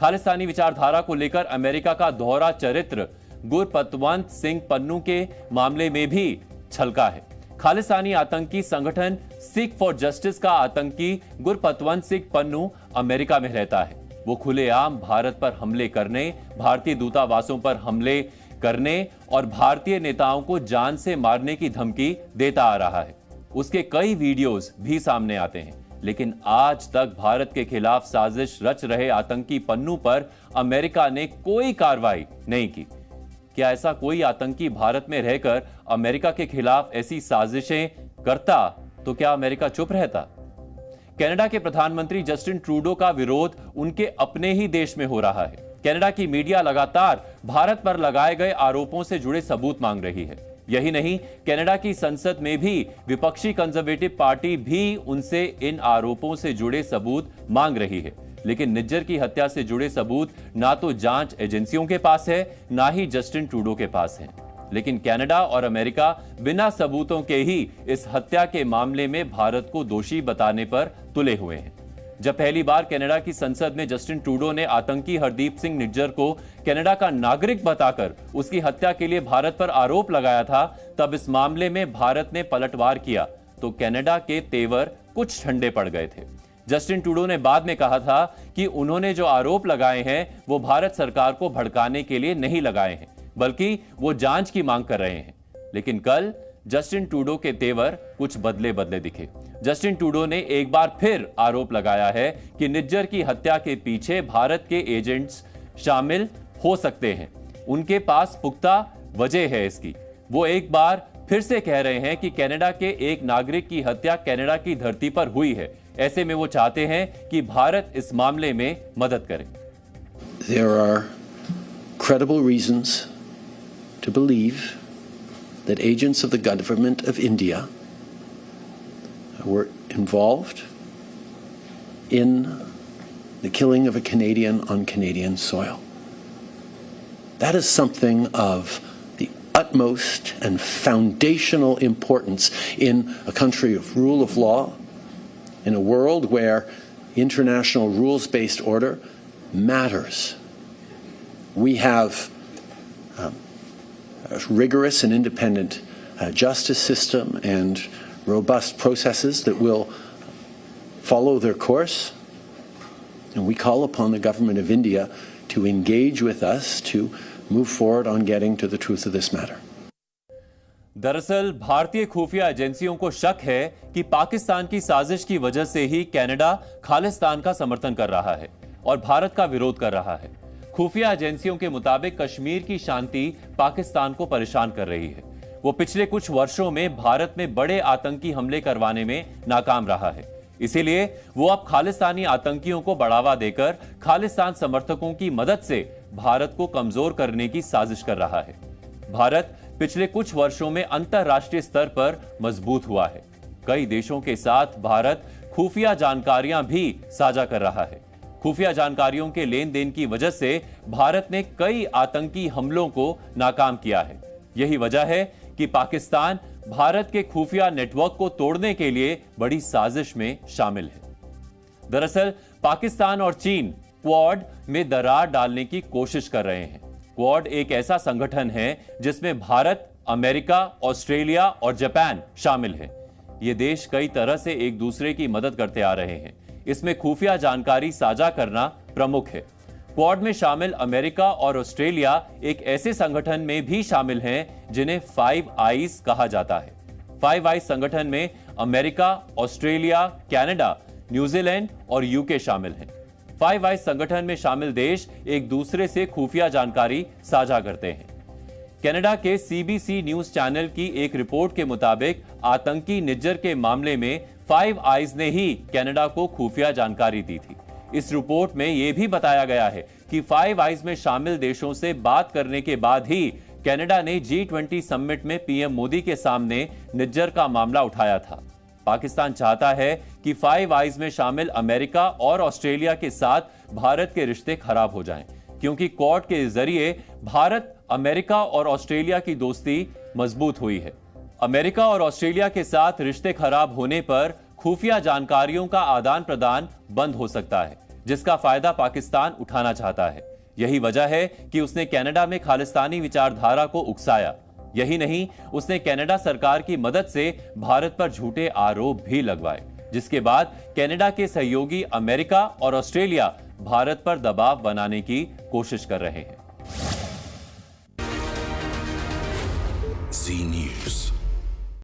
खालिस्तानी विचारधारा को लेकर अमेरिका का दोहरा चरित्र गुरपतवंत सिंह पन्नू के मामले में भी छलका है। खालिस्तानी आतंकी संगठन सिख फॉर जस्टिस का आतंकी गुरपतवंत सिंह पन्नू अमेरिका में रहता है। वो खुलेआम भारत पर हमले करने, भारतीय दूतावासों पर हमले करने और भारतीय नेताओं को जान से मारने की धमकी देता आ रहा है। उसके कई वीडियोस भी सामने आते हैं, लेकिन आज तक भारत के खिलाफ साजिश रच रहे आतंकी पन्नू पर अमेरिका ने कोई कार्रवाई नहीं की। क्या ऐसा कोई आतंकी भारत में रहकर अमेरिका के खिलाफ ऐसी साजिशें करता तो क्या अमेरिका चुप रहता? कनाडा के प्रधानमंत्री जस्टिन ट्रूडो का विरोध उनके अपने ही देश में हो रहा है। कनाडा की मीडिया लगातार भारत पर लगाए गए आरोपों से जुड़े सबूत मांग रही है। यही नहीं, कनाडा की संसद में भी विपक्षी कंजर्वेटिव पार्टी भी उनसे इन आरोपों से जुड़े सबूत मांग रही है। लेकिन निज्जर की हत्या से जुड़े सबूत ना तो जांच एजेंसियों के पास है, ना ही जस्टिन ट्रूडो के पास है। लेकिन कनाडा और अमेरिका बिना सबूतों के ही इस हत्या के मामले में भारत को दोषी बताने पर तुले हुए हैं। जब पहली बार कनाडा की संसद में जस्टिन ट्रूडो ने आतंकी हरदीप सिंह निज्जर को कनाडा का नागरिक बताकर उसकी हत्या के लिए भारत पर आरोप लगाया था, तब इस मामले में भारत ने पलटवार किया तो कनाडा के तेवर कुछ ठंडे पड़ गए थे। जस्टिन ट्रूडो ने बाद में कहा था कि उन्होंने जो आरोप लगाए हैं वो भारत सरकार को भड़काने के लिए नहीं लगाए हैं, बल्कि वो जांच की मांग कर रहे हैं। लेकिन कल जस्टिन ट्रूडो के तेवर कुछ बदले बदले दिखे। जस्टिन ट्रूडो ने एक बार फिर आरोप लगाया है कि निज्जर की हत्या के पीछे भारत के एजेंट्स शामिल हो सकते हैं। उनके पास पुख्ता वजह है इसकी। वो एक बार फिर से कह रहे हैं कि कनाडा के एक नागरिक की हत्या कनाडा की धरती पर हुई है। ऐसे में वो चाहते हैं कि भारत इस मामले में मदद करे। There are credible reasons to believe that agents of the government of India were involved in the killing of a Canadian on Canadian soil. That is something of the utmost and foundational importance in a country of rule of law, in a world where international rules-based order matters. We have a rigorous and independent justice system and robust processes that will follow their course, and we call upon the government of India to engage with us to move forward on getting to the truth of this matter. दरअसल भारतीय खुफिया एजेंसियों को शक है कि पाकिस्तान की साजिश की वजह से ही कनाडा खालिस्तान का समर्थन कर रहा है और भारत का विरोध कर रहा है। खुफिया एजेंसियों के मुताबिक कश्मीर की शांति पाकिस्तान को परेशान कर रही है। वो पिछले कुछ वर्षों में भारत में बड़े आतंकी हमले करवाने में नाकाम रहा है। इसीलिए वो अब खालिस्तानी आतंकियों को बढ़ावा देकर खालिस्तान समर्थकों की मदद से भारत को कमजोर करने की साजिश कर रहा है। भारत पिछले कुछ वर्षों में अंतरराष्ट्रीय स्तर पर मजबूत हुआ है। कई देशों के साथ भारत खुफिया जानकारियां भी साझा कर रहा है। खुफिया जानकारियों के लेन देन की वजह से भारत ने कई आतंकी हमलों को नाकाम किया है। यही वजह है कि पाकिस्तान भारत के खुफिया नेटवर्क को तोड़ने के लिए बड़ी साजिश में शामिल है। दरअसल पाकिस्तान और चीन क्वाड में दरार डालने की कोशिश कर रहे हैं। क्वाड एक ऐसा संगठन है जिसमें भारत, अमेरिका, ऑस्ट्रेलिया और जापान शामिल है। ये देश कई तरह से एक दूसरे की मदद करते आ रहे हैं। इसमें खुफिया जानकारी साझा करना प्रमुख है। क्वाड में शामिल अमेरिका और ऑस्ट्रेलिया एक ऐसे संगठन में भी शामिल हैं जिन्हें फाइव आइज कहा जाता है। फाइव आइज संगठन में अमेरिका, ऑस्ट्रेलिया, कनाडा, न्यूजीलैंड और यूके शामिल हैं। फाइव आइज संगठन में शामिल देश एक दूसरे से खुफिया जानकारी साझा करते हैं। कनाडा के सीबीसी न्यूज चैनल की एक रिपोर्ट के मुताबिक आतंकी निज्जर के मामले में फाइव आइज ने ही कनाडा को खुफिया जानकारी दी थी। इस रिपोर्ट में यह भी बताया गया है कि फाइव आइज में शामिल देशों से बात करने के बाद ही कनाडा ने G20 समिट में पीएम मोदी के सामने निज्जर का मामला उठाया था। पाकिस्तान चाहता है कि फाइव आइज में शामिल अमेरिका और ऑस्ट्रेलिया के साथ भारत के रिश्ते खराब हो जाएं, क्योंकि क्वाड के जरिए भारत, अमेरिका और ऑस्ट्रेलिया की दोस्ती मजबूत हुई है। अमेरिका और ऑस्ट्रेलिया के साथ रिश्ते खराब होने पर खुफिया जानकारियों का आदान प्रदान बंद हो सकता है। जिसका फायदा पाकिस्तान उठाना चाहता है। यही वजह है कि उसने कनाडा में खालिस्तानी विचारधारा को उकसाया। यही नहीं, उसने कनाडा सरकार की मदद से भारत पर झूठे आरोप भी लगवाए, जिसके बाद कनाडा के सहयोगी अमेरिका और ऑस्ट्रेलिया भारत पर दबाव बनाने की कोशिश कर रहे हैं।